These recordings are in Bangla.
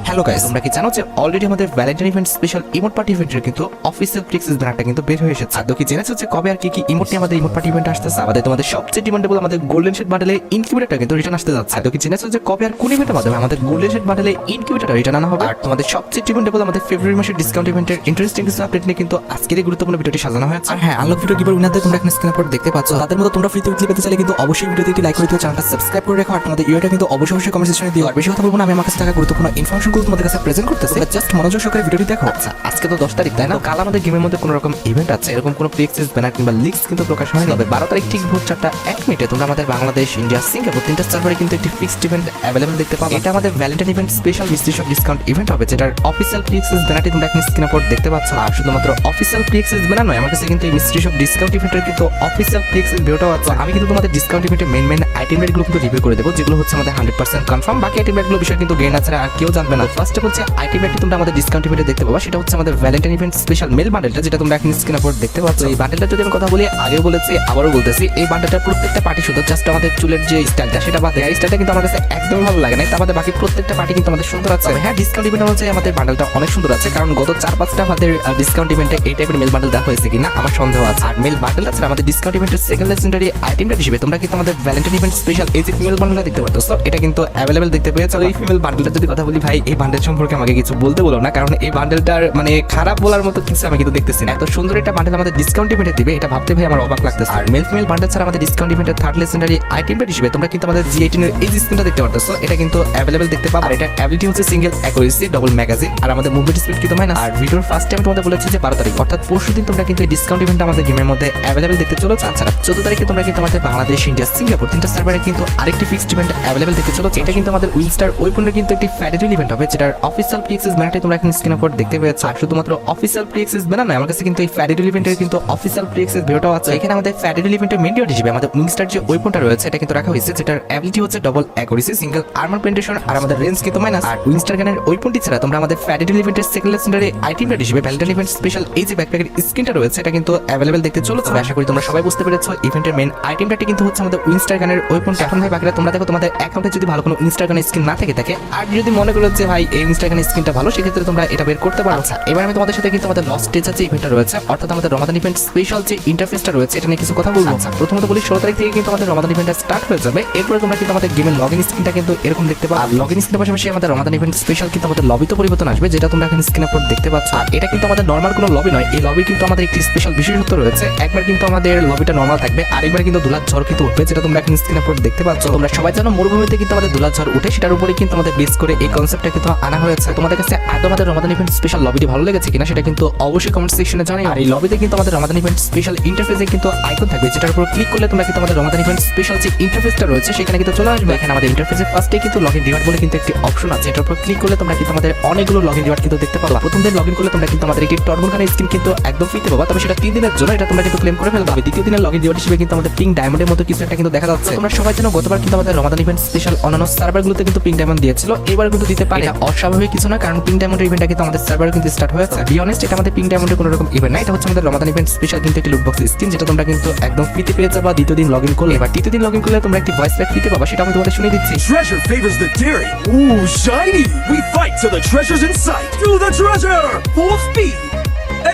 হ্যালো গাইস, তোমরা কি জানো যে অলরেডি আমাদের Valentine event special emote party ইভেন্টের কিন্তু অফিসিয়াল ফিক্সেস ব্যানারটা কিন্তু বের হয়ে এসেছে। আর তো কি জেনেছো যে কবে আর কি কি ইমোট নিয়ে আমাদের ইমোট পার্টি ইভেন্ট আসতেছে? আমাদের তোমাদের সবচেয়ে ডিমান্ডেবল আমাদের গোল্ডেন শেড বান্ডেলে ইনকিউবেটরটা কিন্তু রিটার্ন আসতে যাচ্ছে। আর তো কি জেনেছো যে কবে আর কোন ইভেন্টের মাধ্যমে আমাদের গোল্ডেন শেড বান্ডেলে ইনকিউবেটরটা রিটার্ন আনা হবে? আর তোমাদের সবচেয়ে ডিমান্ডেবল আমাদের ফেব্রুয়ারি মাসের ডিসকাউন্ট ইভেন্টের ইন্টারেস্টিং কিছু আপডেট নিয়ে কিন্তু আজকের এই গুরুত্বপূর্ণ ভিডিওটি সাজানো হয়েছে। আর হ্যাঁ, আনলক ভিডিও গিভার উইনারদের তোমরা এখানে স্ক্রিনের উপর দেখতে পাচ্ছ। তাদের মতো তোমরা ফ্রিতে উইকলি পেতে চাইলে কিন্তু অবশ্যই ভিডিওতে একটি লাইক করে দিও, চ্যানেলটা সাবস্ক্রাইব করে রাখো। আর তোমাদের ইউআইটা কিন্তু অবশ্যই কমেন্ট সেকশনে দিও। আর বেশি কথা বলবো না, আমি আমার কাছে থাকা গুরুত্বপূর্ণ ইনফরমেশনগুলো তোমাদের কাছে প্রেজেন্ট করতেছি, জাস্ট মনোযোগ সহকারে ভিডিওটি দেখো। আচ্ছা, আজকে তো 10 তারিখ, তাই না? কাল আমাদের গেমের মধ্যে কোনো রকম ইভেন্ট আছে, এরকম কোনো প্রিএক্সেস ব্যানার কিংবা লিস্ট কিন্তু প্রকাশ হয়নি। তবে 12 তারিখ ঠিক ভোর 4:01 তোমরা আমাদের বাংলাদেশ, ইন্ডিয়া, সিঙ্গাপুর তিনটা সার্ভারে কিন্তু একটি ফিক্সড ইভেন্ট অ্যাভেলেবল দেখতে পাবে। এটা আমাদের Valentine event special mystery shop discount event হবে, যেটার অফিসিয়াল প্রিএক্সেস ব্যানারটি তোমরা এখন স্ক্রিনের উপর দেখতে পাচ্ছ। আর শুধুমাত্র অফিসিয়াল প্রিএক্সেস ব্যানার নয়, আমার কাছে কিন্তু এই মিস্ট্রি শপ ডিসকাউন্ট ইভেন্টের কিন্তু অফিসিয়াল প্রিএক্সেস ভিডিওটাও আছে। আমি কিন্তু তোমাদের ডিসকাউন্ট ইভেন্টের মেইন আইটেম রেটগুলো কিন্তু রিভিউ করে দেবো, যেগুলো হচ্ছে আমাদের 100% কনফার্ম। বাকি আইটেম রেটগুলো বিষয় কিন্তু গেন আছে আর কেউ জানবে না। ফার্স্টে হচ্ছে আইটেম রেটটি তোমরা আমাদের ডিসকাউন্ট ইভেন্টে দেখতে পাবা, সেটা হচ্ছে আমাদের ভ্যালেন্টাইন ইভেন্ট স্পেশাল মেল বান্ডেলটা, যেটা তোমরা এখন স্ক্রিনের উপর দেখতে পাচ্ছ। এই বান্ডেলটা যদি আমি কথা বলি, আগেও বলেছি আবারও বলতেছি, এই বান্ডেলটা প্রত্যেকটা পার্টি শুধু জাস্ট আমাদের চুলের যে স্টাইলটা সেটা বাদে, এই স্টাইলটা কিন্তু আমার কাছে একদমই ভালো লাগে না। তার বাকি প্রত্যেকটা পার্টি কিন্তু আমাদের সুন্দর আছে। হ্যাঁ, ডিসকাউন্ট ইভেন্ট অনুযায়ী আমাদের বান্ডেলটা অনেক সুন্দর আছে, কারণ গত 4-5টা আমাদের ডিসকাউন্ট ইভেন্টে এই টাইপের মেল বান্ডেল দেওয়া হয়েছে কিনা আমার সন্দেহ আছে। আর মেল বান্ডেল আছে আমাদের ডিসকাউন্ট ইভেন্টের সেকেন্ড লেজেন্ডারি আইটেমটা হিসেবে তোমরা কিন্তু আমাদের ভ্যালেন্টাইন ইভেন্ট স্পেশাল এই যে ফিমেল বান্ডেলটা দেখতে পাচ্ছ, এটা কিন্তু অ্যাভেলেবল দেখতে পেয়েছো। এই ফিমেল বান্ডেলটা যদি কথা বলি, ভাই এই বান্ডেল সম্পর্কে আমাকে কিছু বলতে বলো না, কারণ এই বান্ডেলটার মানে খারাপ বলার মতো কিছু আমি কিন্তু দেখতেছি না। এত সুন্দর একটা বান্ডেল আমাদের ডিসকাউন্ট ইভেন্টে দিবে, এটা ভাবতে ভাই আমার অবাক লাগতেছে। আর মেল ফিমেল বান্ডেল ছাড়া আমাদের ডিসকাউন্ট ইভেন্টের থার্ড লেজেন্ডারি আইটেমটা হিসেবে তোমরা কিন্তু আমাদের G18 এর এই স্ক্রিনটা দেখতে পাচ্ছ, এটা কিন্তু অ্যাভেলেবল দেখতে পাবে। আর এটা অ্যাবিলিটি হচ্ছে সিঙ্গেল অ্যাকুরেসি, ডাবল ম্যাগাজিন, আর আমাদের মুভমেন্ট স্পিড কিন্তু মাইনাস। আর ভিডিওর ফার্স্ট টাইম তোমাদের বলেছি যে 12 তারিখ অর্থাৎ পরশুদিন তোমরা কিন্তু এই ডিসকাউন্ট ইভেন্ট আমাদের গেমের মধ্যে অ্যাভেলেবল দেখতে চলেছো। তাছাড়া 14 তারিখে তোমরা কিন্তু আমাদের বাংলাদেশ, ইন্ডিয়া, সিঙ্গাপুর তিনটা সার্ভারে কিন্তু আরেকটি ফিক্সড ইভেন্ট অ্যাভেলেবল দেখতে চলেছো। এটা কিন্তু আমাদের উইলস্টার ওয়েপনের কিন্তু একটি ফ্যাডেল ইভেন্ট হবে, যেটার অফিসিয়াল প্রিএক্সেস ব্যানারটি তোমরা এখন স্ক্রিনের উপর দেখতে পেয়েছো। আর শুধুমাত্র অফিসিয়াল প্রিএক্সেস ব্যানার নয়, আমার কাছে কিন্তু এই ফ্যাডেল ইভেন্টের কিন্তু অফিসিয়াল প্রিএক্সেস ভিডিওটাও আছে। এখানে আমাদের ফ্যাডেল ইভেন্টের মেইন ডিও হিসেবে আমাদের উইলস্টার যে ওয়েপনটা রয়েছে এটা কিন্তু রাখা হয়েছে, যেটার অ্যাবিলিটি হচ্ছে double accuracy, single armour penetration, আর আমাদের রেঞ্জ কিন্তু মাইনাস। আর উইলস্টার গানের ওয়েপনটি ছাড়া তোমরা আমাদের ফ্যাডেল ইভেন্টের সেকেন্ড লেজেন্ডারি আইটেমটা হিসেবে ভ্যালেন্টাইন ইভেন্ট স্পেশাল এই যে ব্যাকপ্যাকের স্ক্রিনটা রয়েছে এটা কিন্তু অ্যাভেলেবল দেখতে চলেছে। আশা করি তোমরা সবাই বুঝতে পেরেছো ইভেন্টের মেইন আইটেমটা কিন্তু হচ্ছে আমাদের উইলস্টার গানের ওয়েপনটা। এখন ভাই বাকিরা তোমরা দেখো, তোমাদের অ্যাকাউন্টে যদি ভালো কোনো উইলস্টার গানের স্কিন না থাকে আর যদি মনে করো যে ভাই এই উইলস্টার গানের স্কিনটা ভালো, সেক্ষেত্রে তোমরা এটা বের করতে পারো। আচ্ছা, এবার আমি তোমাদের সাথে কিন্তু আমাদের লস্ট টেচার যে ইভেন্টটা রয়েছে, অর্থাৎ আমাদের রমাদান ইভেন্ট স্পেশাল যে ইন্টারফেসটা রয়েছে এটা নিয়ে কিছু কথা বলবো। আচ্ছা, প্রথমত বলি 16 তারিখ থেকে কিন্তু আমাদের রমাদান ইভেন্টটা স্টার্ট হয়ে যাবে। এরপরে তোমরা কিন্তু আমাদের গেমের লগইন স্ক্রিনটা কিন্তু এরকম দেখতে পাবে। আর লগইন স্ক্রিনের পাশাপাশি আমাদের রমাদান ইভেন্ট স্পেশাল কিন্তু আমাদের লবিতে পরিবর্তন আসবে, যেটা তোমরা এখানে স্ক্রিনের উপর দেখতে পাচ্ছ। আর এটা কিন্তু আমাদের নরমাল কোনো লবি নয়, এই লবি কিন্তু আমাদের একটি স্পেশাল বিশেষত্ব রয়েছে। একবার কিন্তু আমাদের লবিটা নরমাল থাকবে, আরেকবার কিন্তু ধুলার ঝড় কিন্তু উঠবে, যেটা তোমরা এখানে স্ক্রিনের উপর দেখতে পাচ্ছ। তোমরা সবাই জানো মরুভূমিতে কিন্তু আমাদের ধুলার ঝড় উঠে, সেটার উপরে কিন্তু আমাদের বেস করে এই কনসেপ্টটা কিন্তু আনা হয়েছে। তোমাদের কাছে আদৌ আমাদের রমাদান ইভেন্ট স্পেশাল লবিটি ভালো লেগেছে কিনা সেটা কিন্তু অবশ্যই কমেন্ট সেকশনে জানিও। আর এই লবিতে কিন্তু আমাদের রমাদান ইভেন্ট স্পেশাল ইন্টারফেসে কিন্তু আইকন থাকবে, যেটার উপর ক্লিক করলে তোমরা কিন্তু আমাদের রমাদান ইভেন্ট স্পেশাল যে ইন্টারফেসটা রয়েছে সেখানে কিন্তু চলে আসবে। এখানে আমাদের ইন্টারফেসে ফার্স্টে কিন্তু লগইন রিওয়ার্ড বলে কিন্তু একটি অপশন আছে, এটার উপর ক্লিক করলে তোমরা কিন্তু আমাদের অনেকগুলো লগইন রিওয়ার্ড কিন্তু দেখতে পাবা। প্রথম দিন লগইন করলে তোমরা কিন্তু আমাদের একটি টর্গনখানের স্কিন কিন্তু একদম ফ্রিতে পাবা, তবে সেটা 3 দিনের জন্য, এটা তোমরা কিন্তু ক্লেম করে ফেলবে। দ্বিতীয় দিনের লগইন রিওয়ার্ড হিসেবে কিন্তু আমাদের পিঙ্ক ডায়মন্ডের মতো কিছু একটা কিন্তু দেখা যাচ্ছে। তোমরা সবাই জানো গতবার কিন্তু আমাদের রমাদান ইভেন্ট স্পেশাল অন্যান্য সার্ভারগুলোতে কিন্তু পিঙ্ক ডায়মন্ড দিয়েছিল, এবার কিন্তু দিতে পারে। এটা অস্বাভাবিক কিছু না, কারণ পিঙ্ক ডায়মন্ডের ইভেন্টটা কিন্তু আমাদের সার্ভারে কিন্তু স্টার্ট হয়েছে। বি অনেস্ট, এটা আমাদের পিঙ্ক ডায়মন্ডের কোনো রকম ইভেন্ট না, এটা হচ্ছে আমাদের রমাদান ইভেন্ট স্পেশাল কিন্তু একটি লুট বক্স স্কিন, যেটা তোমরা কিন্তু একদম ফ্রিতে পেয়ে যাবে দ্বিতীয় দিন লগইন করলে। এবার তৃতীয় দিন লগইন করলে তোমরা একটি ভয়েস প্যাক ফ্রিতে পাবা, সেটা আমি তোমাদের শুনিয়ে দিচ্ছি। Treasure favors the daring. Ooh, shiny! We fight till the treasure's in sight. To the treasure! Full speed!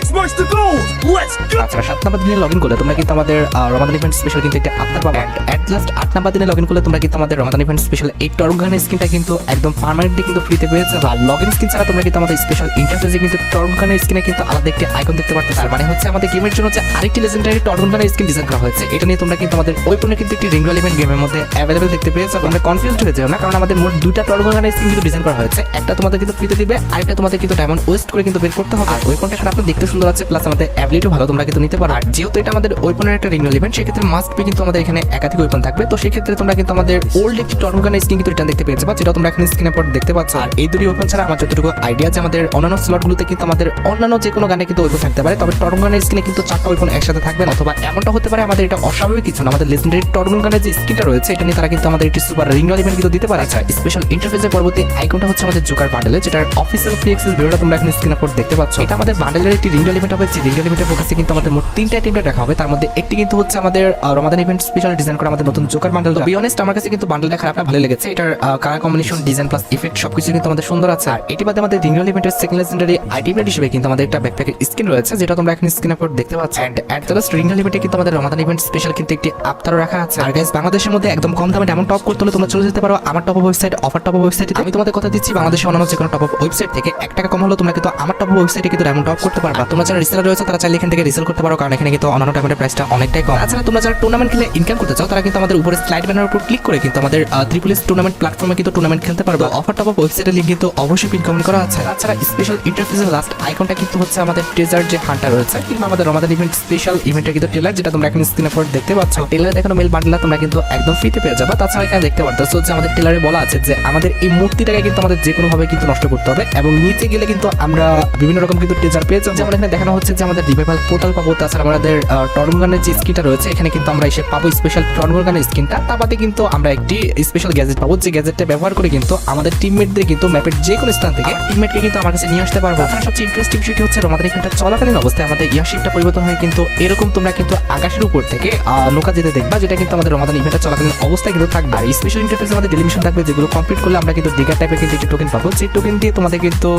X marks the gold! Let's go! আচ্ছা, 7 নাম্বার দিনে লগইন করলে তোমরা কিন্তু আমাদের রমাদান ইভেন্ট স্পেশাল কিন্তু একটা আত্মার পাবা। এট লাস্ট 8 নাম্বার দিনে লগইন করলে তোমরা কিন্তু আমাদের রমাদান ইভেন্ট স্পেশাল এই টর্গনখানের স্কিনটা কিন্তু একদম পার্মানেন্টলি কিন্তু ফ্রিতে পেয়ে যাবে। আর লগইন স্কিন ছাড়া তোমরা কিন্তু আমাদের স্পেশাল ইন্টারফেসে কিন্তু টর্গনখানের স্কিনে কিন্তু আলাদা একটি আইকন দেখতে পারতে। তার মানে হচ্ছে আমাদের গেমের জন্য হচ্ছে আরেকটি লেজেন্ডারি টর্গনখানের স্কিন ডিজাইন করা হয়েছে। এটা নিয়ে তোমরা কিন্তু আমাদের ওয়েপনের কিন্তু একটি রিঙ্গুয়াল ইভেন্ট গেমের মধ্যে অ্যাভেলেবল দেখতে পেয়েছো। তোমরা কনফিউজড হয়ে যাও না, কারণ আমাদের মোট 2টা টর্গনখানের স্কিন কিন্তু ডিজাইন করা হয়েছে। একটা তোমাদের কিন্তু ফ্রিতে দিবে, আরেকটা তোমাদের কিন্তু ডায়মন্ড ওয়েস্ট করে কিন্তু বের করতে হবে। আর ওয়েপনটা খারাপ দেখতে সুন্দর আছে, প্লাস আমাদের অ্যাবিলিটি ভালো, তোমরা কিন্তু নিতে পারো। আর যেহেতু এটা আমাদের ওয়েপনের একটা রিঙ্গুয়াল ইভেন্ট, সেক্ষেত্রে মাস্ট বি কিন্তু আমাদের এখানে একাধিক ওয়েপন থাকবে। তো সেক্ষেত্রে তোমরা কিন্তু আমাদের ওল্ড একটি টর্গনখানের স্কিন কিন্তু রিটার্ন দেখতে পেয়েছো, যেটা তোমরা এখানে স্ক্রিনের পর দেখতে পাচ্ছ। আর এই দুটি ওয়েপন ছাড়া আমার যতটুকু আইডিয়া আছে আমাদের অন্যান্য স্লটগুলোতে কিন্তু আমাদের অন্যান্য যে কোনো গানে কিন্তু ওয়েপন থাকতে পারে, তবে টর্গনখানের স্কিনে কিন্তু 4টা ওয়েপন একসাথে থাকবে না। অথবা এমনটা হতে পারে আমাদের এটা অস্বাভাবিক কিছু না, আমাদের লেজেন্ডারি টর্গনখানের যে স্কিনটা রয়েছে এটা নিয়ে তারা কিন্তু আমাদের একটি সুপার রিঙ্গুয়াল ইভেন্ট কিন্তু দিতে পারে। আচ্ছা, স্পেশাল ইন্টারফেসের পরবর্তী আইকনটা হচ্ছে আমাদের জোকার বান্ডেল, যেটার অফিসিয়াল ফ্রি অ্যাক্সেস ভিডিওটা তোমরা এখানে স্ক্রিনের পর দেখতে পাচ্ছ। এটা আমাদের বান্ডেলের একটি একটি রিঙ্গল ইভেন্ট হবে, যে রিঙ্গল ইভেন্টের ফোকাসে কিন্তু আমাদের মোট 3টা আইটেম রাখা হবে। তার মধ্যে একটি কিন্তু হচ্ছে আমাদের রমাদান ইভেন্ট স্পেশাল ডিজাইন করা আমাদের নতুন জোকার বান্ডেল। তো বি অনেস্ট আমার কাছে কিন্তু বান্ডেলটা খারাপ না, ভালো লেগেছে। এটার colour combination, design plus effect সবকিছু কিন্তু আমাদের সুন্দর আছে। আর এটি বাদে আমাদের রিঙ্গল ইভেন্টের সেকেন্ড লেজেন্ডারি আইটেম হিসেবে কিন্তু আমাদের একটা ব্যাকপ্যাকের স্কিন রয়েছে, যেটা তোমরা এখন স্ক্রিনে উপর দেখতে পাচ্ছ। এন্ড এট দ্য লাস্ট রিঙ্গল ইভেন্টে কিন্তু আমাদের রমাদান ইভেন্ট স্পেশাল কিন্তু একটি আফতারও রাখা আছে। আর গাইস, বাংলাদেশের মধ্যে একদম কম দামে এমন টপ করতে হলে তোমরা চলে যেতে পারো আমার টপ ওয়েবসাইট, অফার টপ ওয়েবসাইটে। আমি তোমাদের কথা দিচ্ছি, বাংলাদেশে অন্যান্য যে কোনো টপ ওয়েবসাইট থেকে 1 টাকা কম হলো তোমরা কিন্তু আমার টপ ওয়েবসাইটে কিন্তু এমন টপ করতে পারবা। তোমরা যারা রিসেলার রয়েছে তারা চাইলে এখান থেকে রিসেল করতে পারো, কারণ এখানে কিন্তু অন্যান্য টাইমের প্রাইসটা অনেকটাই কম। তাছাড়া তোমরা যারা টুর্নামেন্ট খেলে ইনকাম করতে চাও তারা কিন্তু আমাদের উপরে স্লাইড ব্যানারের উপর ক্লিক করে কিন্তু আমাদের ট্রিপল এস টুর্নামেন্ট প্ল্যাটফর্মে কিন্তু টুর্নামেন্ট খেলতে পারবে। অফার টপ ওয়েবসাইটের লিংক কিন্তু অবশ্যই পিন কমেন্ট করা আছে। তাছাড়া স্পেশাল ইন্টারফেসের লাস্ট আইকনটা কিন্তু হচ্ছে আমাদের ট্রেজার যে হান্টার রয়েছে, কিংবা আমাদের রমাদান ইভেন্ট স্পেশাল ইভেন্টের কিন্তু ট্রেলার, যেটা তোমরা এখন স্ক্রিনে উপর দেখতে পাচ্ছ। ট্রেলারে দেখানো মেল বান্ডেলটা তোমরা কিন্তু একদম ফ্রিতে পেয়ে যাবে। তাছাড়া এখানে দেখতে পাচ্ছ যে আমাদের ট্রেলারে বলা আছে যে আমাদের এই মূর্তিটাকে কিন্তু আমাদের যে কোনো ভাবে কিন্তু নষ্ট করতে হবে, এবং নিচে গেলে কিন্তু আমরা বিভিন্ন রকম কিন্তু ট্রেজার পেয়ে যাবো। যেমন এখানে দেখানো হচ্ছে যে আমাদের রিভাইভাল পোর্টাল পাবো। তাছাড়া আমাদের টর্নগানের যে স্কিনটা রয়েছে এখানে কিন্তু আমরা এসে পাবো স্পেশাল টর্নগানের স্কিনটা। তার বাদে কিন্তু আমরা একটি স্পেশাল গ্যাজেট পাবো, যে গ্যাজেটটা ব্যবহার করে কিন্তু আমাদের টিমমেটদের কিন্তু ম্যাপের যে কোনো স্থান থেকে টিমমেটকে কিন্তু আমার কাছে নিয়ে আসতে পারবো। তাছাড়া সবচেয়ে ইন্টারেস্টিং বিষয়টি হচ্ছে আমাদের এখানটা চলাকালীন অবস্থায় আমাদের ইয়ারশিপটা পরিবর্তন হয়ে কিন্তু এরকম তোমরা কিন্তু আকাশের উপর থেকে নৌকা যেতে দেখবা, যেটা কিন্তু আমাদের রমাদান ইভেন্টটা চলাকালীন অবস্থায় কিন্তু থাকবে। আর স্পেশাল ইন্টারফেসে আমাদের ডেলি মিশন থাকবে, যেগুলো কমপ্লিট করলে আমরা কিন্তু ডিগার টাইপের কিন্তু একটি টোকেন পাবো, যে টোকেন দিয়ে তোমাদের কিন্তু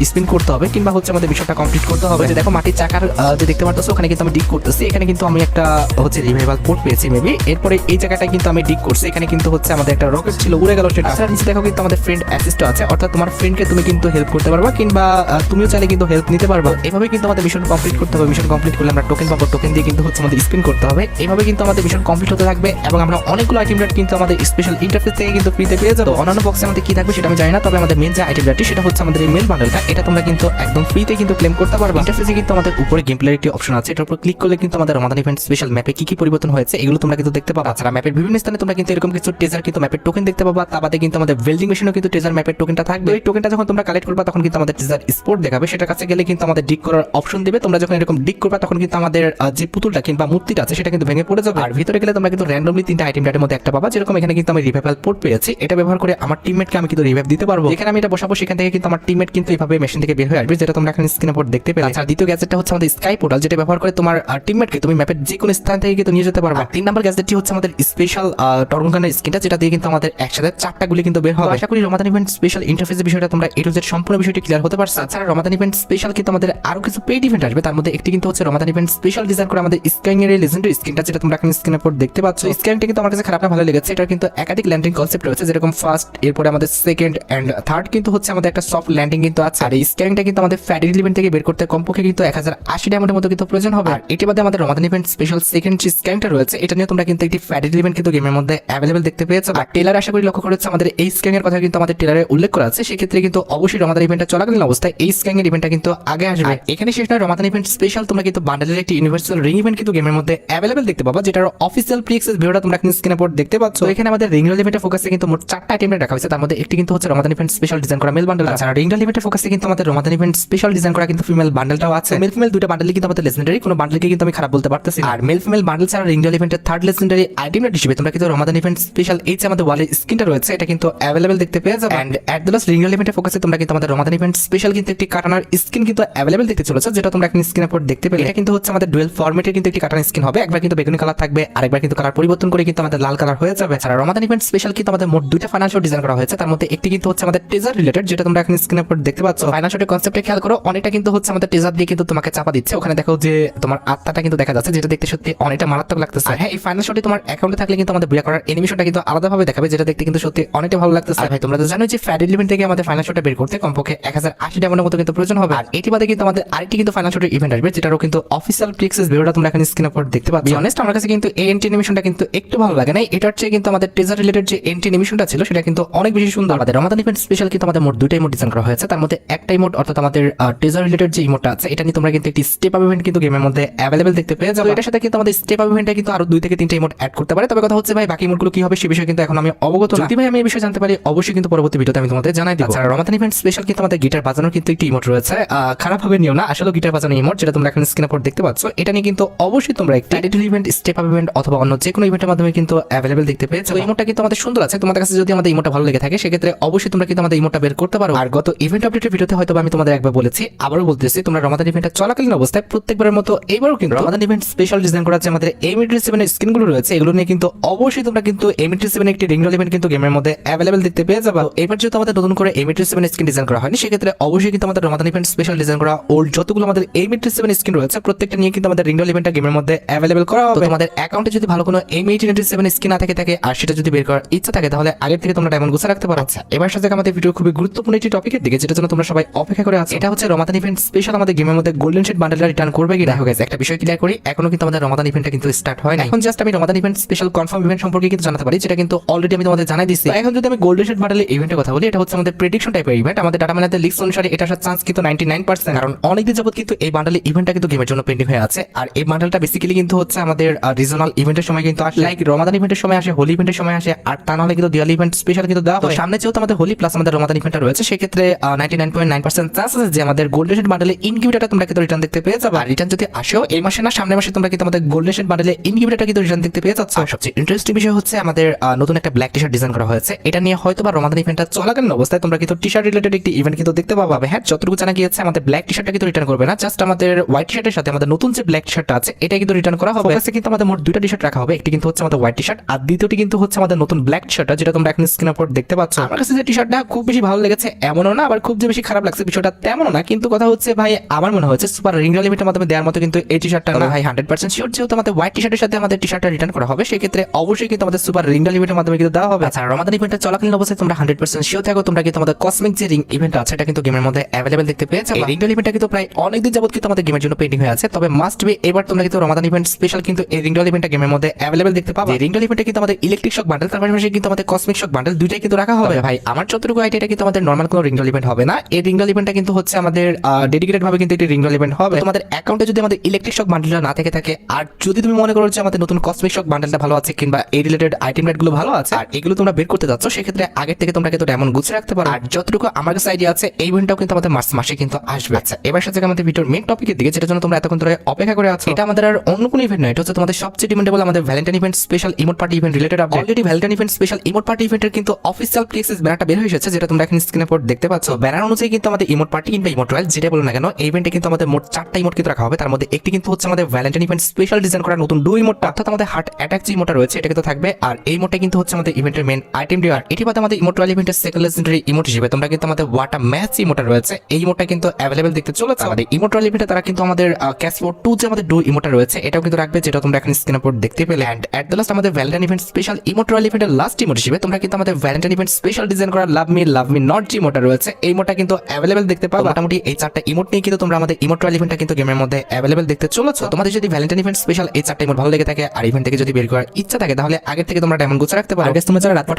স্পিন করতে হবে, কিংবা হচ্ছে আমাদের বিষয়টা কমপ্লিট করতে হবে। যে দেখো মাটির চাকার যে দেখতে পারতেছো ওখানে কিন্তু আমি ডিগ করতেছি, এখানে কিন্তু আমি একটা হচ্ছে রিভাইভাল পোর্ট পেয়েছি মেবি। এরপরে এই জায়গাটা কিন্তু আমি ডিগ করছি, এখানে কিন্তু হচ্ছে আমাদের একটা রকেট ছিল, উড়ে গেল সেটা। তাছাড়া নিচে দেখো কিন্তু আমাদের ফ্রেন্ড অ্যাসিস্ট আছে, অর্থাৎ তোমার ফ্রেন্ডকে তুমি কিন্তু হেল্প করতে পারবা, কিংবা তুমিও চাইলে কিন্তু হেল্প নিতে পারবা। এভাবে কিন্তু আমাদের মিশন কমপ্লিট করতে হবে। মিশন কমপ্লিট করলে আমরা টোকেন পাবো, টোকেন দিয়ে কিন্তু হচ্ছে আমাদের স্পিন করতে হবে। এইভাবে কিন্তু আমাদের মিশন কমপ্লিট হতে থাকবে, এবং আমরা অনেকগুলো আইটেম রেট কিন্তু আমাদের স্পেশাল ইন্টারফেস থেকে কিন্তু ফ্রিতে পেয়ে যাবো। অন্যান্য বক্সে আমাদের কি থাকবে সেটা আমি জানি না, তবে আমাদের মেন যে আইটেম রেটটি সেটা হচ্ছে আমাদের এই মেল বান্ডেলটা, এটা তোমরা কিন্তু একদম ফ্রিতে কিন্তু ক্লেম করতে পারবে। ইন্টারফেসে কিন্তু আমাদের উপরে গেম প্লের একটি অপশন আছে, এটার উপর ক্লিক করলে কিন্তু আমাদের রমাদান ইভেন্ট স্পেশাল ম্যাপে কি কি পরিবর্তন হয়েছে এগুলো তোমরা কিন্তু দেখতে পাবা। তাছাড়া ম্যাপের বিভিন্ন স্থানে তোমরা কিন্তু এরকম কিছু ট্রেজার কিন্তু ম্যাপের টোকেন দেখতে পাবা। তা বাদে কিন্তু আমাদের ওয়েল্ডিং মেশিনও কিন্তু ট্রেজার ম্যাপের টোকেনটা থাকবে। এই টোকেনটা যখন তোমরা কালেক্ট করবা তখন কিন্তু আমাদের ট্রেজার স্পোর্ট দেখাবে, সেটার কাছে গেলে কিন্তু আমাদের ডিগ করার অপশন দিবে। তোমরা যখন এরকম ডিগ করবা তখন কিন্তু আমাদের যে পুতুলটা কিংবা মূর্তিটা আছে সেটা কিন্তু ভেঙে পড়ে যাবে। আর ভিতরে গেলে তোমরা কিন্তু র্যান্ডমলি 3টা আইটেম রেটের মধ্যে একটা পাবা, যেরকম এখানে কিন্তু আমি রিভাইভাল পোর্ট পেয়েছি, এটা ব্যবহার করে আমার টিমমেটকে আমি কিন্তু রিভাইভ দিতে পারবো। এখানে আমি এটা বসাবো, সেখান থেকে কিন্তু আমার টিমমেট কিন্তু এইভাবে মেশিন থেকে বের হয়ে আসবে, যেটা তোমরা এখন স্ক্রিনে উপর দেখতে পেলে। আর দ্বিতীয় গ্যাজেটটা হচ্ছে আমাদের স্কাই পোর্টাল, যেটা ব্যবহার করে তোমার টিমমেটকে তুমি ম্যাপের যে কোনো স্থান থেকে কিন্তু নিয়ে যেতে পারবে। 3 নাম্বার গ্যাজেটটি হচ্ছে আমাদের স্পেশাল টর্নগানের স্কিনটা, যেটা দিয়ে কিন্তু আমাদের একসাথে 4টা গুলি কিন্তু বের হবে। আশা করি রমাদান ইভেন্ট স্পেশাল ইন্টারফেসের বিষয়টা তোমরা এ টু জেড সম্পূর্ণ বিষয়টি ক্লিয়ার হতে পারছো। তাছাড়া রমাদান ইভেন্ট স্পেশাল কিন্তু আমাদের আরো কিছু পেইড ইভেন্ট আসবে, তার মধ্যে একটি কিন্তু হচ্ছে রমাদান ইভেন্ট স্পেশাল ডিজাইন করে আমাদের স্কাইং এর লেজেন্ডারি স্কিনটা, যেটা তোমরা এখন স্ক্রিনের উপর দেখতে পাচ্ছ। স্কাইংটা কিন্তু আমার কাছে খারাপ না, ভালো লেগেছে। এটা কিন্তু একাধিক ল্যান্ডিং কনসেপ্ট রয়েছে, যেরকম ফার্স্ট, এরপরে আমাদের সেকেন্ড এন্ড থার্ড কিন্তু হচ্ছে আমাদের একটা সফট ল্যান্ডিং কিন্তু আছে। আর এই স্কাইংটা কিন্তু আমাদের ফ্যাটি ইভেন্ট থেকে বের করতে কমপক্ষে কিন্তু 1080 ডায়মন্ডের মতো কিন্তু প্রয়োজন হবে। আর এটি বাদে আমাদের রমাদান ইভেন্ট স্পেশাল সেকেন্ড যে স্কাইংটা রয়েছে, এটা নিয়ে তোমরা কিন্তু একটি ফ্যাটি ইভেন্ট কিন্তু গেমের মধ্যে অ্যাভেলেবল দেখতে পেয়েছো। আর টেলার আশা করি লক্ষ্য করেছে আমাদের এই স্কাইং এর কথা কিন্তু আমাদের টেলারে উল্লেখ করা আছে, সেক্ষেত্রে কিন্তু অবশ্যই রমাদান ইভেন্টটা চলাকালীন অবস্থায় এই স্কাইং এর ইভেন্টটা কিন্তু আগে আসবে। এখানে শেষ নয়, রমাদান ইভেন্ট স্পেশাল তোমরা কিন্তু বান্ডেলের একটি ইউনিভার্সাল রিং ইভেন্ট কিন্তু গেমের মধ্যে অ্যাভেলেবল দেখতে পাবা, যেটার অফিসিয়াল প্রি-অ্যাক্সেস ভিডিওটা তোমরা এখন স্ক্রিনে উপর দেখতে পাচ্ছ। তো এখানে আমাদের রিং ইভেন্টের ফোকাসে কিন্তু মোট 4টা আইটেম রাখা হয়েছে, তার মধ্যে একটি কিন্তু হচ্ছে রমাদান ইভেন্ট স্পেশাল ডিজাইন করা মেল বান্ডেল আছে। আর রিং ইভেন্টের ফোকাসে কিন্তু আমাদের রমাদান ইভেন্ট স্পেশাল ডিজাইন করা কিন্তু ফিমেল বান্ডেলটাও আছে। মেল ফিমেল দুটো বান্ডেলই কিন্তু আমাদের লেজেন্ডারি, কোনো বান্ডেলকে কিন্তু আমি খারাপ বলতে পারতেছি না। আর মেল ফিমেল বান্ডেল ছাড়া রিং ইভেন্টের থার্ড লেজেন্ডারি আইটেম হিসেবে তোমরা কিন্তু রমাদান ইভেন্ট স্পেশাল এই যে আমাদের ওয়ালের স্কিনটা রয়েছে এটা কিন্তু অ্যাভেলেবল দেখতে পেয়ে যাবে। And at the last ring ইভেন্টের ফোকাসে তোমরা কিন্তু আমাদের রমাদান ইভেন্ট স্পেশাল কিন্তু একটি কাটানার স্কিন কিন্তু অ্যাভেলেবল দেখতে চলেছে, যেটা তোমরা এখন স্ক্রিনের উপর দেখতে পেলে। এটা কিন্তু হচ্ছে আমাদের ডুয়েল ফরম্যাটের কিন্তু একটি কাটানা স্কিন হবে, একবার কিন্তু বেগুনি কালার থাকবে, আরেকবার কিন্তু কালার পরিবর্তন করে কিন্তু আমাদের লাল কালার হয়ে যাবে। আর রমাদান ইভেন্ট স্পেশাল কিন্তু আমাদের মোট 2টা ফাইনাল ডিজাইন করা হয়েছে, তার মধ্যে একটি কিন্তু হচ্ছে আমাদের টেজার রিলেটেড, যেটা তোমরা এখন স্ক্রিনের উপর দেখতে পাচ্ছ। ফাইনাল শটের কনসেপ্টে খেয়াল করো, অনেকটা কিন্তু হচ্ছে আমাদের টেজার দিয়ে কিন্তু তোমাকে চাপা দিচ্ছে, ওখানে দেখো যে তোমার আত্মাটা কিন্তু দেখা যাচ্ছে, যেটা দেখতে সত্যি অনেকটা মারাত্মক লাগতেছে। হ্যাঁ, এই ফাইনাল শটে তোমার অ্যাকাউন্টে থাকলে কিন্তু আমাদের বুয়া করার অ্যানিমেশনটা কিন্তু আলাদাভাবে দেখাবে, যেটা দেখতে কিন্তু সত্যি অনেকটা ভালো লাগতেছে। আর ভাই তোমরা তো জানো যে ফ্যাট ইভেন্ট থেকে আমাদের ফাইনাল শটটা বের করতে কমপক্ষে 1080 ডায়মন্ডের মতো কিন্তু প্রয়োজন হবে। আর এটি বাদে কিন্তু আমাদের আরেকটি কিন্তু ফাইনাল শটের ইভেন্ট আসবে, যেটারও কিন্তু অফিসিয়াল প্রি-অ্যাক্সেস ভিডিওটা তোমরা এখন স্ক্রিনের উপর দেখতে পাচ্ছ। অনেস্ট আমার কাছে কিন্তু এই এন্টি অ্যানিমেশনটা কিন্তু একটু ভালো লাগে না, এটার চেয়ে কিন্তু আমাদের টেজার রিলেটেড যে এন্টি অ্যানিমেশনটা ছিল সেটা কিন্তু অনেক বেশি সুন্দর। আমাদের রমাদান ইভেন্ট স্পেশাল কিন্তু আমাদের মোট 2টা ইমোট ডিজাইন করা হয়েছে, তার মধ্যে একটা ইমোট অর্থাৎ আমাদের টেজার রিলেটেড যে ইমোটটা আছে এটা নিয়ে তোমরা কিন্তু একটি স্টেপ আপ ইভেন্ট কিন্তু গেমের মধ্যে অ্যাভেলেবল দেখতে পেয়ে যাবে। এটার সাথে কিন্তু আমাদের স্টেপ আপ ইভেন্টে কিন্তু আরো 2 থেকে 3টা ইমোট অ্যাড করতে পারে, তবে কথা হচ্ছে ভাই বাকি ইমোটগুলো কি হবে সে বিষয়ে কিন্তু এখন আমি অবগত না। যদি ভাই আমি এই বিষয়ে জানতে পারি অবশ্যই কিন্তু পরবর্তী ভিডিওতে আমি তোমাদের জানাই দেব। আর রমাদান ইভেন্ট স্পেশাল কিন্তু আমাদের গিটার বাজানোর কিন্তু একটি ইমোট রয়েছে, খারাপ ভাবে নিও না, আসলে গিটার বাজানো ইমোট, যেটা তোমরা এখন স্ক্রিনের উপর দেখতে পাচ্ছ। এটা নিয়ে কিন্তু অবশ্যই তোমরা একটি title event, step up event অথবা অন্য যে কোনো ইভেন্টের মাধ্যমে কিন্তু অ্যাভেলেবল দেখতে পেয়েছো। এই ইমোটটা কিন্তু আমাদের সুন্দর আছে, তোমাদের কাছে যদি আমাদের ইমোটটা ভালো লেগে থাকে সেক্ষেত্রে অবশ্যই তোমরা কিন্তু আমাদের ইমোটটা বের করতে পারো। আর গত ইভেন্ট আপডেটের ভিডিওতে হয়তো আমি তোমাদের একবার বলেছি, আবারও বলতেছি, তোমরা রমাদান ইভেন্টটা চলাকালীন অবস্থায় প্রত্যেকবারের মতো এবারও কিন্তু রমাদান ইভেন্ট স্পেশাল ডিজাইন করা আছে আমাদের M87 এর স্কিনগুলো রয়েছে, এগুলো নিয়ে কিন্তু অবশ্যই তোমরা কিন্তু M87 একটি রিং রোল ইভেন্ট কিন্তু গেমের মধ্যে অ্যাভেলেবল দেখতে পেয়ে যাবে। এবার যেহেতু আমাদের নতুন করে M87 স্কিন ডিজাইন করা হয়নি, সেক্ষেত্রে অবশ্যই কিন্তু আমাদের রমাদান ইভেন্ট স্পেশাল ডিজাইন করা ওল্ড যতগুলো আমাদের M87 স্কিন রয়েছে প্রত্যেকটা নিয়ে কিন্তু আমাদের রিং রোল ইভেন্টটা গেমের মধ্যে অ্যাভেলেবল করা হবে। তোমাদের অ্যাকাউন্টে যদি ভালো কোনো M87 স্কিন না থাকে আর সেটা যদি বের করার ইচ্ছা থাকে তাহলে আগে থেকে তোমরা ডায়মন্ড গুছা রাখতে পারো। আচ্ছা, এবার সাথে আমাদের ভিডিও খুবই গুরুত্বপূর্ণ একটি টপিকের দিকে, যেটার জন্য তোমরা সবাই অপেক্ষা করে আছো। এটা হচ্ছে রমাদান ইভেন্ট স্পেশাল আমাদের গেমের মধ্যে গোল্ডেন শেড বান্ডেলটা রিটার্ন করবে কি না। দেখো গাইস, একটা বিষয় ক্লিয়ার করি, এখনো কিন্তু আমাদের রমাদান ইভেন্টটা কিন্তু স্টার্ট হয় না। এখন জাস্ট আমি রমাদান ইভেন্ট স্পেশাল কনফার্ম ইভেন্ট সম্পর্কে কিন্তু জানাতে পারি, যেটা কিন্তু অলরেডি আমি তোমাদের জানাই দিচ্ছি। এখন যদি আমি গোল্ডেন শেড বান্ডেলের ইভেন্টের কথা বলি, এটা হচ্ছে আমাদের প্রেডিকশন টাইপের ইভেন্ট। আমাদের ডাটা মাইনারদের লিস্ট অনুসারে এটা আসার চান্স কিন্তু 99%, কারণ অনেকদিন যাবত কিন্তু এই বান্ডেলের ইভেন্টটা কিন্তু গেমের জন্য পেন্ডিং হয়ে আছে। আর এই বান্ডেলটা বেসিক্যালি কিন্তু হচ্ছে আমাদের রিজনাল ইভেন্টের সময় কিন্তু আসে, লাইক রমাদান ইভেন্টের সময় আসে, হোলি ইভেন্টের সময় আসে, আর তা নাহলে কিন্তু দিওয়ালি ইভেন্ট স্পেশাল কিন্তু দেওয়া হয়। সামনে যেহেতু আমাদের হোলি প্লাস আমাদের রমাদান ইভেন্টটা রয়েছে, সেক্ষেত্রে 99.9% চান্স আছে যে আমাদের গোল্ডেন শেড বান্ডেলের ইনকিউবেটরটা তোমরা কিন্তু রিটার্ন দেখতে পেয়ে যাবে। আর রিটার্ন যদি আসেও এই মাসে না সামনের মাসে, তোমরা কিন্তু আমাদের গোল্ডেন শেড বান্ডেলের ইনকিউবেটরটা কিন্তু রিটার্ন দেখতে পেয়ে যাচ্ছ। আর সবচেয়ে ইন্টারেস্টিং বিষয় হচ্ছে আমাদের নতুন একটা ব্ল্যাক টি শার্ট ডিজাইন করা হয়েছে। এটা নিয়ে হয়তো বা রমাদান ইভেন্টটা চলাকালীন অবস্থায় তোমরা কিন্তু টি শার্ট রিলেটেড একটি ইভেন্ট কিন্তু দেখতে পাবে। হ্যাঁ, যতটুকু জানা গিয়েছে আমাদের ব্ল্যাক টি শার্টটা কিন্তু রিটার্ন করবে না, জাস্ট আমাদের হোয়াইট টি শার্টের সাথে আমাদের নতুন যে ব্ল্যাক টি শার্টটা আছে এটা কিন্তু রিটার্ন করা হবে। ফোকাসে কিন্তু আমাদের মোট দুইটা টি শার্ট রাখা হবে, একটি কিন্তু হচ্ছে আমাদের হোয়াইট টি শার্ট আর দ্বিতীয়টি কিন্তু হচ্ছে আমাদের নতুন ব্ল্যাক টি শার্টটা, যেটা তোমরা এখন স্ক্রিনের উপর দেখতে পাচ্ছ। আমার কাছে যে টি শার্টটা খুব বেশি ভালো লেগেছে এমনও না, আবার খুব যে বেশি খারাপ লাগছে বিষয়টা তেমনও না, কিন্তু কথা হচ্ছে ভাই আমার মনে হচ্ছে সুপার রিং রোল ইভেন্টের মাধ্যমে দেওয়ার মতো কিন্তু এই টি শার্টটা না ভাই 100% শিওর। যেহেতু আমাদের হোয়াইট টি শার্টের সাথে আমাদের টি শার্টটা রিটার্ন করা হবে, সেক্ষেত্রে অবশ্যই কিন্তু আমাদের সুপার রিং রোল ইভেন্টের মাধ্যমে কিন্তু দেওয়া হবে। আচ্ছা, রমাদান ইভেন্টটা চলাকালীন অবস্থায় তোমরা 100% শিওর থাকো তোমরা কিন্তু আমাদের কসমিক যে রিং ইভেন্ট আছে এটা কিন্তু গেমের মধ্যে অ্যাভেলেবল দেখতে পেয়ে যাবে। রিং রোল ইভেন্টটা কিন্তু প্রায় অনেকদিন যাবত কিন্তু আমাদের গেমের জন্য পেন্ডিং হয়ে আছে, তবে মাস্ট বি এবার তোমরা কিন্তু রমাদান ইভেন্ট স্পেশাল কিন্তু এই রিং রোল ইভেন্টটা গেমের মধ্যে অ্যাভেলেবল দেখতে পাবে। রিং রোল ইভেন্টে কিন্তু আমাদের ইলেকট্রিক শক বান্ডেল, তার পাশাপাশি কিন্তু আমাদের কসমিক শক বান্ডেল দুইটাই কিন্তু রাখা হবে। ভাই আমার যতটুকু আইডিয়া, এটা কিন্তু আমাদের নরমাল কোনো রিং রোল ইভেন্ট হবে না। এই রিং রোল ইভেন্টটা কিন্তু হচ্ছে আমাদের ডেডিকেটেড ভাবে কিন্তু একটি রিং রোল ইভেন্ট হবে। তোমাদের অ্যাকাউন্টে যদি আমাদের ইলেকট্রিক শক বান্ডেলটা না থাকে আর যদি তুমি মনে করো যে আমাদের নতুন কসমিক শক বান্ডেলটা ভালো আছে কিংবা এই রিলেটেড আইটেম রেটগুলো ভালো আছে আর এগুলো তোমরা বের করতে যাচ্ছ, সেক্ষেত্রে আগের থেকে তোমরা কিন্তু ডায়মন্ড গুছিয়ে রাখতে পারো। আর যতটুকু আমার কাছে আইডিয়া আছে এই ইভেন্টটাও কিন্তু আমাদের মার্চ মাসে কিন্তু আসবে। আচ্ছা, এবার সাথে আমাদের ভিডিওর মেইন টপিকের দিকে, যেটার জন্য তোমরা এতক্ষণ ধরে অপেক্ষা করে আছো। এটা আমাদের আর অন্য কোনো ইভেন্ট নয়, এটা হচ্ছে তোমাদের সবচেয়ে ডিমান্ডেবল আমাদের Valentine event special emote party event related update. Already Valentine event special emote party ইভেন্টের কিন্তু অফিসিয়াল প্লেসেস ব্যানারটা বের হয়ে এসেছে, যেটা তোমরা এখন স্ক্রিনে পর দেখতে পাচ্ছ। ব্যানার অনুযায়ী কিন্তু আমাদের ইমোট পার্টি কিংবা ইমোট রয়্যাল যেটা বলো না কেন, এই ইভেন্টে কিন্তু আমাদের মোট 4টা ইমোট কিন্তু রাখা হবে। তার মধ্যে একটি কিন্তু হচ্ছে আমাদের ভ্যালেন্টাইন ইভেন্ট স্পেশাল ডিজাইন করা নতুন ডু ইমোটটা, অর্থাৎ আমাদের হার্ট অ্যাটাক যে ইমোটটা রয়েছে এটা কিন্তু থাকবে। আর এই ইমোটটা কিন্তু হচ্ছে আমাদের ইভেন্টের মেইন আইটেম ডিয়ার। এটি বাদে আমাদের ইমোট রয়্যাল ইভেন্টের সেকেন্ড লেজেন্ডারি ইমোট হিসেবে তোমরা কিন্তু আমাদের ওয়াটার ম্যাচ ইমোটটা রয়েছে এই ইমোটটা কিন্তু অ্যাভেলেবল দেখতে চলেছে। আমাদের ইমোট রয়্যাল ইভেন্টে তারা কিন্তু আমাদের ক্যাসফোর 2 যে আমাদের ডু ইমোটটা রয়েছে এটাও কিন্তু রাখবে, যেটা তোমরা এখন স্ক্রিনের উপর দেখতে পেলে। এন্ড এট দ্য লাস্ট আমাদের Valentine event special emote royal ইভেন্টের লাস্ট ইমোট হিসেবে তোমরা কিন্তু আমাদের ভ্যালেন্টাইন ইভেন্ট স্পেশাল ডিজাইন করা লাভ মি নট যে ইমোটটা রয়েছে এই ইমোটটা কিন্তু অ্যাভেলেবল দেখতে পাবে। মোটামুটি এই 4টা ইমোট নিয়ে কিন্তু তোমরা আমাদের ইমোট রয়্যাল ইভেন্টটা কিন্তু গেমের মধ্যে অ্যাভেলেবল দেখতে চলেছো। তোমাদের যদি ভ্যালেন্টাইন ইভেন্ট স্পেশাল এই 4টা ইমোট ভালো লেগে থাকে আর ইভেন্ট থেকে যদি বের করার ইচ্ছা থাকে তাহলে আগে থেকে তোমরা ডায়মন্ড গুছিয়ে রাখতে পারো। তোমরা যারা রাত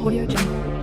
Audio Jungle.